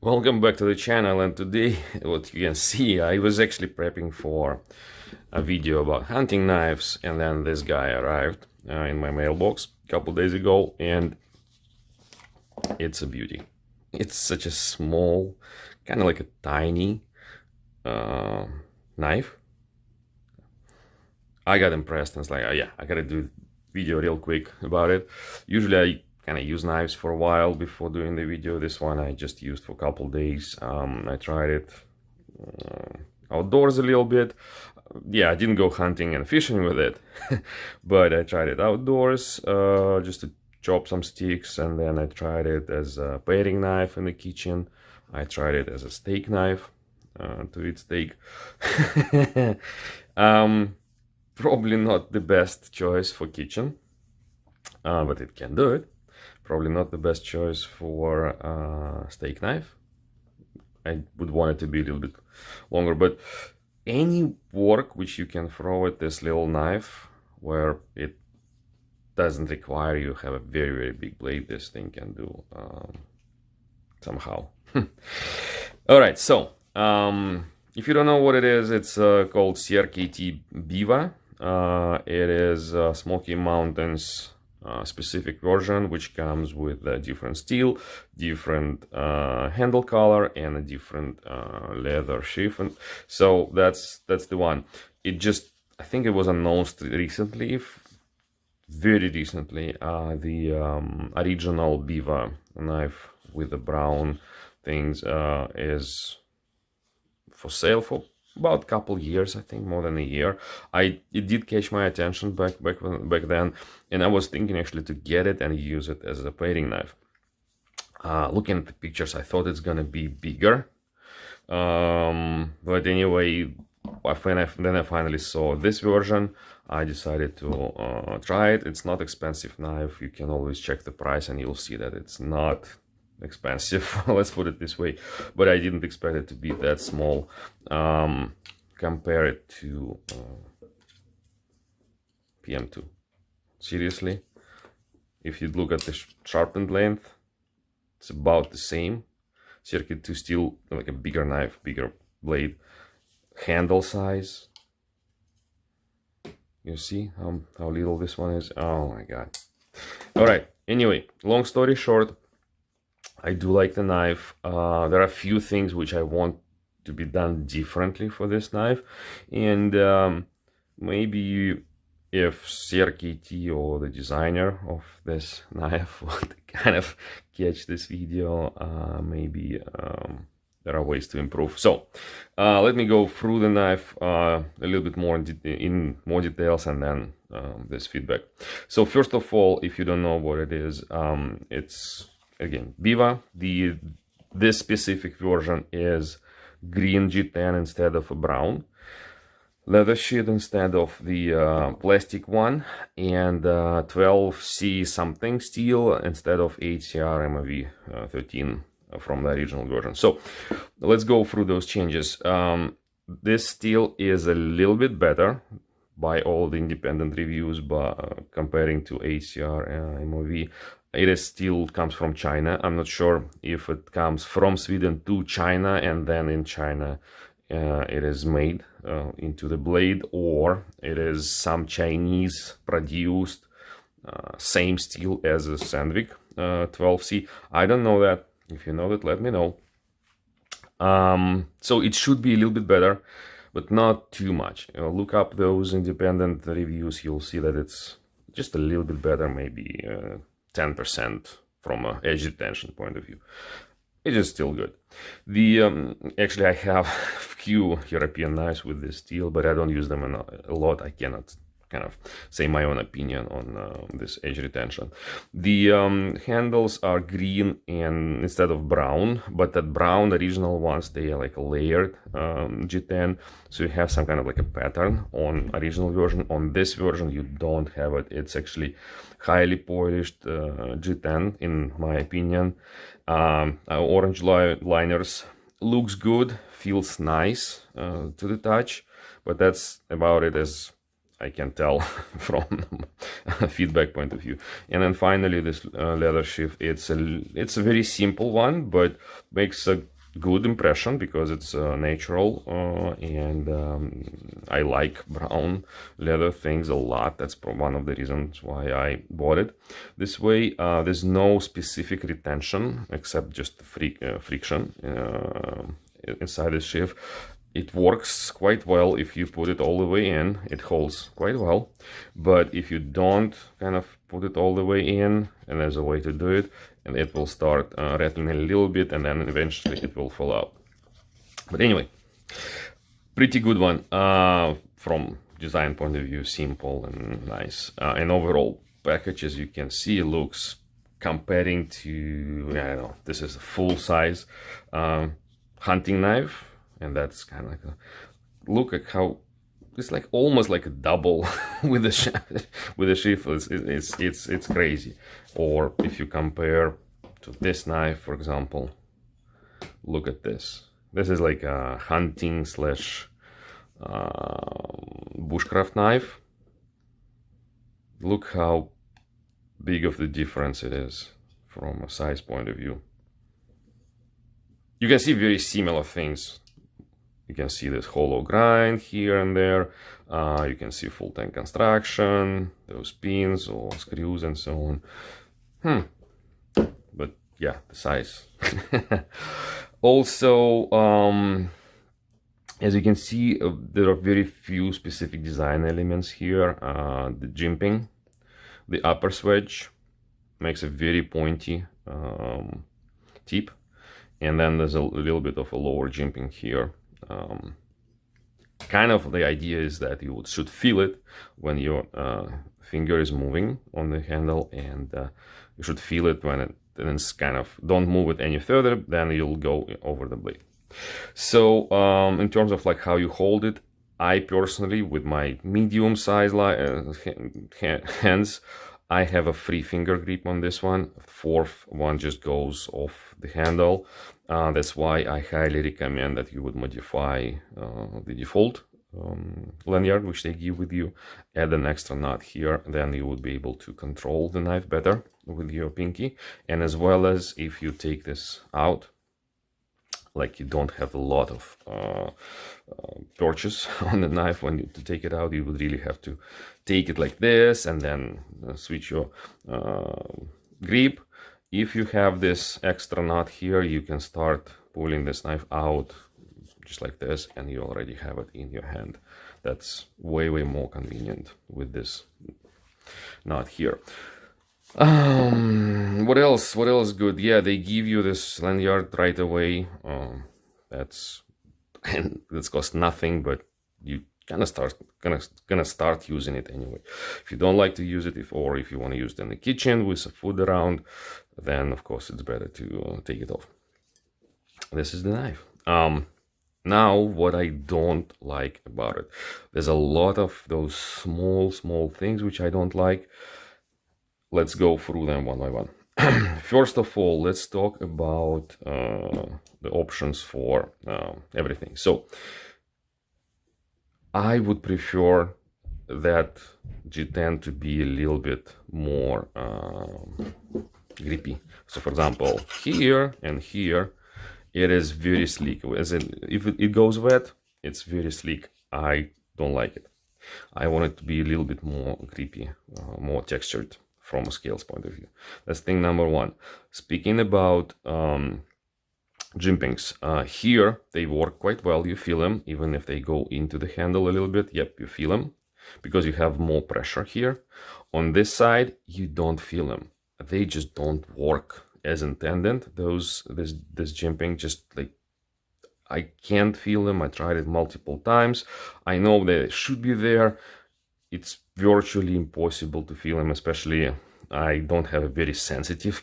Welcome back to the channel, and today what you can see, I was actually prepping for a video about hunting knives, and then this guy arrived in my mailbox a couple days ago, and it's a beauty. It's such a small, kind of like a tiny knife. I got impressed and it's like, oh yeah, I gotta do a video real quick about it. Usually I kind of use knives for a while before doing the video. This one I just used for a couple days. I tried it outdoors a little bit. Yeah, I didn't go hunting and fishing with it, but I tried it outdoors just to chop some sticks, and then I tried it as a paring knife in the kitchen. I tried it as a steak knife to eat steak. Probably not the best choice for kitchen, but it can do it. Probably not the best choice for steak knife. I would want it to be a little bit longer, but any work which you can throw at this little knife where it doesn't require you have a very, very big blade, this thing can do somehow. All right, so if you don't know what it is, it's called CRKT BIWA. It is Smoky Mountains specific version, which comes with a different steel, different handle color, and a different leather sheath. And so that's the one. It just, I think it was announced recently, very recently, the original BIWA knife with the brown things is for sale for about a couple years, I think more than a year. It did catch my attention back then, and I was thinking actually to get it and use it as a paring knife. Looking at the pictures, I thought it's gonna be bigger, but anyway, then I finally saw this version. I decided to try it. It's not expensive knife. You can always check the price and you'll see that it's not expensive, let's put it this way, but I didn't expect it to be that small. Compare it to PM2. Seriously, if you look at the sharpened length, it's about the same. CRKT still like a bigger knife, bigger blade. Handle size, you see how little this one is. Oh my god. All right, anyway, long story short, I do like the knife. There are a few things which I want to be done differently for this knife, and maybe if CRKT or the designer of this knife would kind of catch this video, maybe there are ways to improve. So let me go through the knife a little bit more in more details, and then this feedback. So first of all, if you don't know what it is, it's again BIWA. This specific version is green G10 instead of a brown, leather sheet instead of the plastic one, and 12C something steel instead of 8CR MOV 13 from the original version. So let's go through those changes. This steel is a little bit better by all the independent reviews, but comparing to 8CR MOV, it still comes from China. I'm not sure if it comes from Sweden to China and then in China it is made into the blade, or it is some Chinese produced same steel as a Sandvik 12C. I don't know that. If you know that, let me know. So it should be a little bit better, but not too much. Look up those independent reviews. You'll see that it's just a little bit better, maybe 10% from an edge retention point of view. It is still good. Actually, I have a few European knives with this steel, but I don't use them a lot. I cannot kind of say my own opinion on this edge retention. The handles are green and instead of brown, but that brown original ones, they are like a layered G10, so you have some kind of like a pattern on original version. On this version you don't have it. It's actually highly polished G10 in my opinion. Orange liners, looks good, feels nice to the touch, but that's about it as I can tell from a feedback point of view. And then finally, this leather sheath, it's a very simple one, but makes a good impression because it's natural, and I like brown leather things a lot. That's one of the reasons why I bought it this way. There's no specific retention except just friction inside the sheath. It works quite well if you put it all the way in. It holds quite well, but if you don't kind of put it all the way in, and there's a way to do it, and it will start rattling a little bit, and then eventually it will fall out. But anyway, pretty good one from design point of view, simple and nice. And overall package, as you can see, looks, comparing to, I don't know, this is a full size hunting knife. And that's kind of like look at how it's like almost like a double with the sheath. It's crazy. Or if you compare to this knife, for example, look at this. This is like a hunting slash bushcraft knife. Look how big of the difference it is from a size point of view. You can see very similar things. You can see this hollow grind here and there. You can see full tang construction, those pins or screws and so on. But yeah, the size. Also, as you can see, there are very few specific design elements here. The jimping, the upper swedge makes a very pointy tip, and then there's a little bit of a lower jimping here. Kind of the idea is that you should feel it when your finger is moving on the handle, and you should feel it when it's kind of, don't move it any further, then you'll go over the blade. So in terms of like how you hold it, I personally, with my medium size hands, I have a free finger grip on this one. Fourth one just goes off the handle. That's why I highly recommend that you would modify the default lanyard which they give with you, add an extra knot here, then you would be able to control the knife better with your pinky. And as well as if you take this out, like you don't have a lot of perches on the knife when you to take it out, you would really have to take it like this and then switch your grip. If you have this extra knot here, you can start pulling this knife out just like this, and you already have it in your hand. That's way more convenient with this knot here. What else good? Yeah, they give you this lanyard right away. That's cost nothing, but you gonna start using it anyway. If you don't like to use it, or if you want to use it in the kitchen with some food around, then of course it's better to take it off. This is the knife. Now, what I don't like about it, there's a lot of those small things which I don't like. Let's go through them one by one. First of all, let's talk about the options for everything. So I would prefer that G10 to be a little bit more grippy. So for example, here and here, it is very sleek. As in, if it goes wet, it's very sleek. I don't like it. I want it to be a little bit more grippy, more textured from a scales point of view. That's thing number one. Speaking about jimpings, here they work quite well. You feel them, even if they go into the handle a little bit. Yep, you feel them because you have more pressure here. On this side, you don't feel them. They just don't work as intended. This jimping, just like, I can't feel them. I tried it multiple times. I know that it should be there. It's virtually impossible to feel them, especially I don't have a very sensitive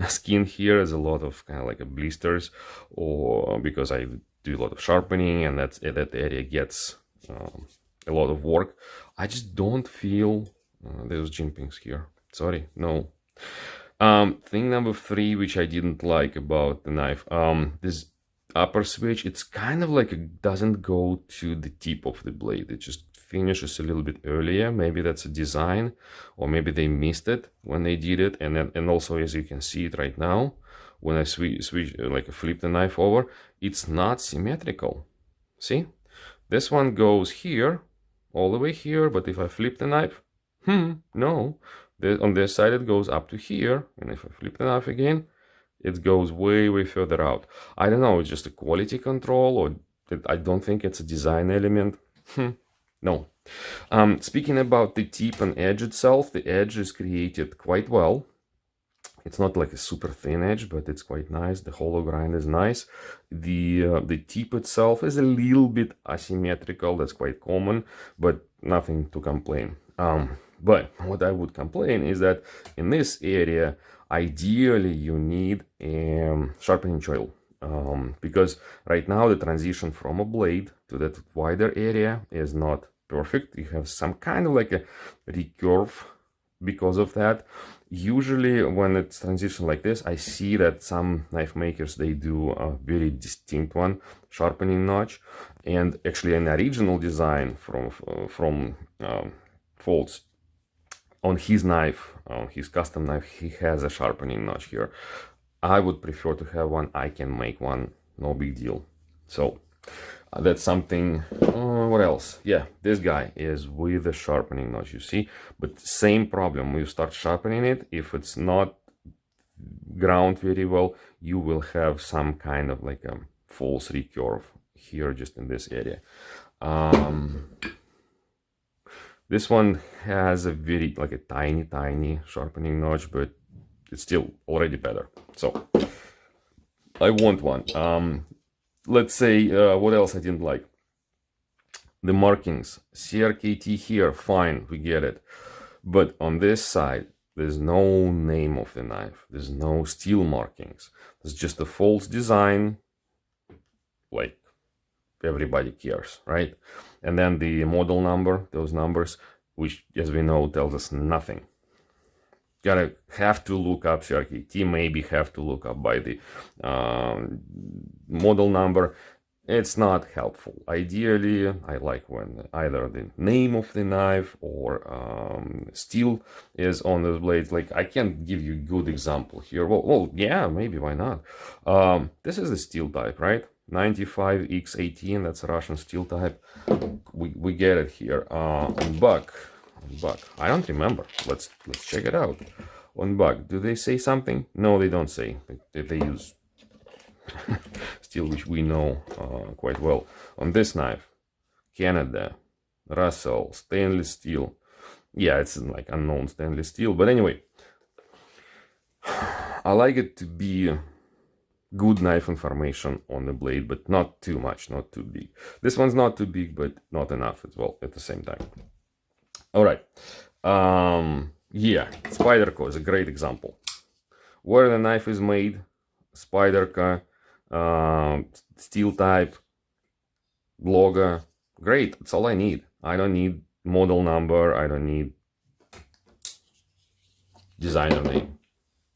skin here. There's a lot of kind of like blisters, or because I do a lot of sharpening, and that area gets a lot of work. I just don't feel those jimpings here. Sorry, no. Thing number three, which I didn't like about the knife, this upper switch, it's kind of like it doesn't go to the tip of the blade. It just finishes a little bit earlier. Maybe that's a design, or maybe they missed it when they did it. And also, as you can see it right now, when I switch like flip the knife over, it's not symmetrical. See, this one goes here, all the way here, but if I flip the knife, no, on this side it goes up to here, and if I flip the knife again, it goes way further out. I don't know, it's just a quality control, or I don't think it's a design element. No. Speaking about the tip and edge itself, the edge is created quite well. It's not like a super thin edge, but it's quite nice. The hollow grind is nice. The tip itself is a little bit asymmetrical. That's quite common, but nothing to complain. But what I would complain is that in this area, ideally you need a sharpening choil. Because right now the transition from a blade to that wider area is not perfect. You have some kind of like a recurve because of that. Usually when it's transition like this, I see that some knife makers, they do a very distinct one, sharpening notch. And actually an original design from Folts, on his knife, on his custom knife, he has a sharpening notch here. I would prefer to have one. I can make one, no big deal. So that's something. What else? Yeah, this guy is with a sharpening notch, you see, but same problem. When you start sharpening it, if it's not ground very well, you will have some kind of like a false recurve here, just in this area. This one has a very like a tiny sharpening notch, but it's still already better. So I want one. Let's say what else I didn't like. The markings, CRKT here, fine, we get it. But on this side, there's no name of the knife. There's no steel markings. It's just a false design, like everybody cares, right? And then the model number, those numbers, which as we know tells us nothing. Gotta have to look up CRKT, maybe have to look up by the model number. It's not helpful. Ideally, I like when either the name of the knife or steel is on the blades. Like, I can't give you a good example here. Well, yeah, maybe, why not? This is the steel type, right? 95X18, that's a Russian steel type. We get it here. On buck, I don't remember. Let's check it out. On buck, do they say something? No, they don't say. They use steel, which we know quite well. On this knife, Canada, Russell, stainless steel. Yeah, it's like unknown stainless steel, but anyway, I like it to be good knife information on the blade, but not too much, not too big. This one's not too big, but not enough as well at the same time. All right. Yeah, Spyderco is a great example. Where the knife is made, Spyderco, steel type, logo, great. That's all I need. I don't need model number. I don't need designer name.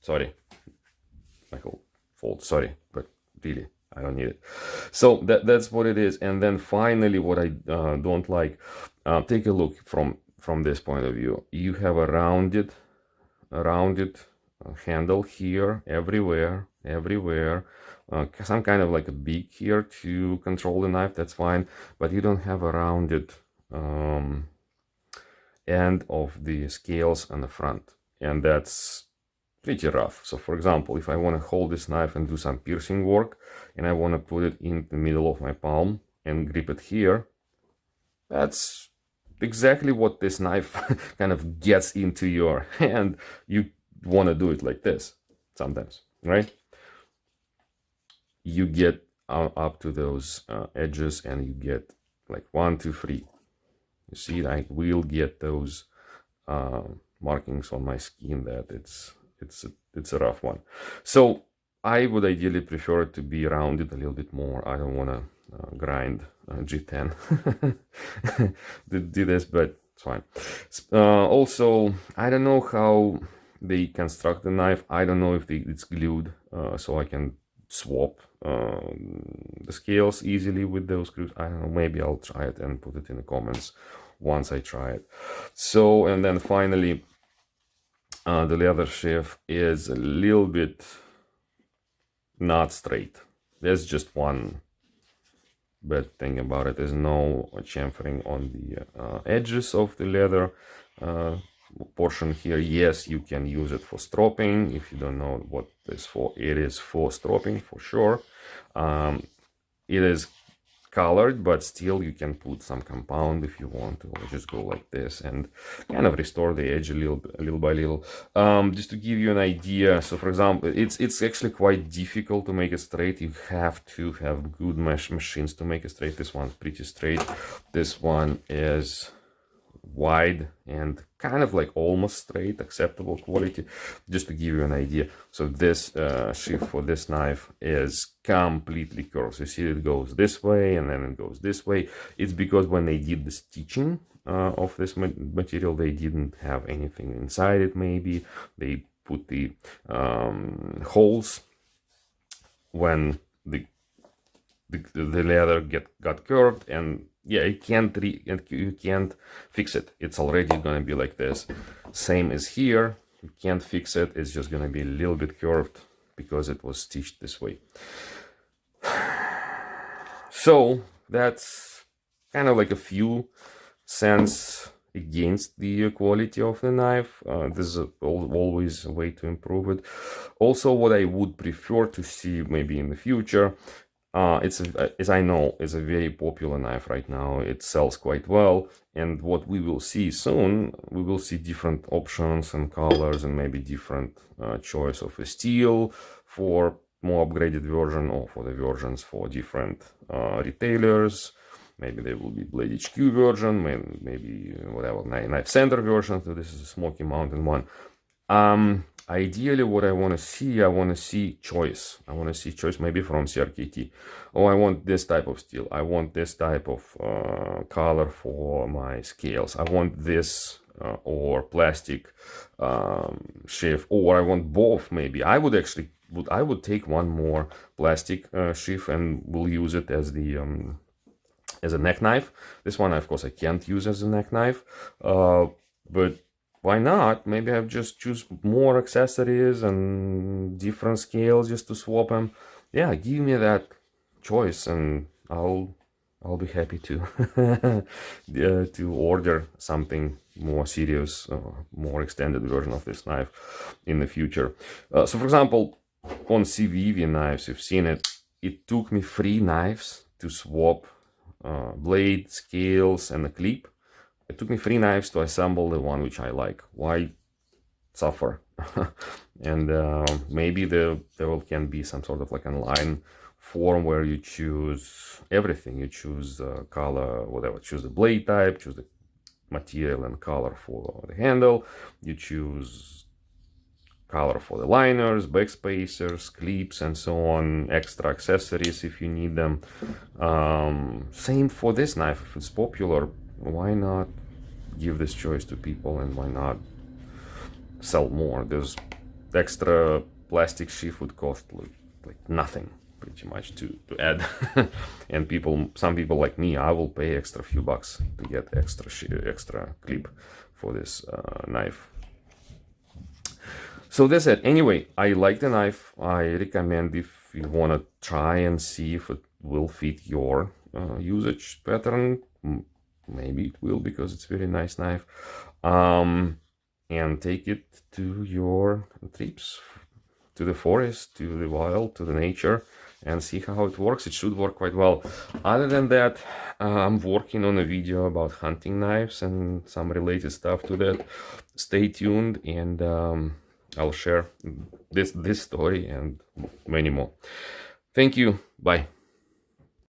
Sorry, Michael Folts, sorry, but really, I don't need it. So that's what it is. And then finally, what I don't like, take a look from this point of view. You have a rounded handle here, everywhere, some kind of like a beak here to control the knife. That's fine, but you don't have a rounded end of the scales on the front, and that's pretty rough. So for example, if I want to hold this knife and do some piercing work, and I want to put it in the middle of my palm and grip it here, that's exactly what this knife kind of gets into your hand. You want to do it like this sometimes, right? You get up to those edges, and you get like 1, 2, 3. You see, I will get those markings on my skin that it's a rough one. So I would ideally prefer it to be rounded a little bit more. I don't want to grind G10 to do this, but it's fine. Also, I don't know how they construct the knife. I don't know if it's glued, so I can swap the scales easily with those screws. I don't know, maybe I'll try it and put it in the comments once I try it. So, and then finally, the leather sheath is a little bit not straight. There's just one bad thing about it. There's no chamfering on the edges of the leather portion here. Yes, you can use it for stropping. If you don't know what this for, it is for stropping for sure. It is colored, but still you can put some compound if you want to, or just go like this and kind of restore the edge a little by little. Just to give you an idea, so for example, it's actually quite difficult to make it straight. You have to have good mesh machines to make it straight. This one's pretty straight. This one is wide and kind of like almost straight, acceptable quality, just to give you an idea. So this sheath for this knife is completely curved. So you see it goes this way and then it goes this way. It's because when they did the stitching of this material, they didn't have anything inside it. Maybe they put the holes when the leather got curved, and yeah, you can't fix it. It's already gonna be like this. Same as here, you can't fix it. It's just gonna be a little bit curved because it was stitched this way. So that's kind of like a few cents against the quality of the knife. This is always a way to improve it. Also, what I would prefer to see maybe in the future, as I know, it's a very popular knife right now. It sells quite well, and what we will see soon, we will see different options and colors, and maybe different choice of a steel for more upgraded version, or for the versions for different retailers. Maybe there will be Blade HQ version, maybe whatever, knife center version. So this is a Smoky Mountain one. Ideally, what I want to see choice. I want to see choice maybe from CRKT. Oh, I want this type of steel. I want this type of color for my scales. I want this or plastic sheath, or I want both. Maybe I would actually take one more plastic sheath and will use it as the as a neck knife. This one, of course, I can't use as a neck knife, but why not? Maybe I just choose more accessories and different scales just to swap them. Yeah, give me that choice, and I'll be happy to to order something more serious, more extended version of this knife in the future. So, for example, on CVV knives, you've seen it. It took me 3 knives to swap blade, scales, and a clip. It took me 3 knives to assemble the one which I like. Why suffer? And maybe there can be some sort of like online form where you choose everything. You choose color, whatever. Choose the blade type, choose the material and color for the handle. You choose color for the liners, back spacers, clips, and so on. Extra accessories if you need them. Same for this knife. If it's popular, why not give this choice to people, and why not sell more? There's extra plastic sheath would cost like nothing pretty much to add. And some people like me, I will pay extra few bucks to get extra clip for this knife. So that's it. Anyway, I like the knife. I recommend if you want to try and see if it will fit your usage pattern. Maybe it will, because it's a very nice knife. And take it to your trips, to the forest, to the wild, to the nature, and see how it works. It should work quite well. Other than that, I'm working on a video about hunting knives and some related stuff to that. Stay tuned, and I'll share this story and many more. Thank you. Bye.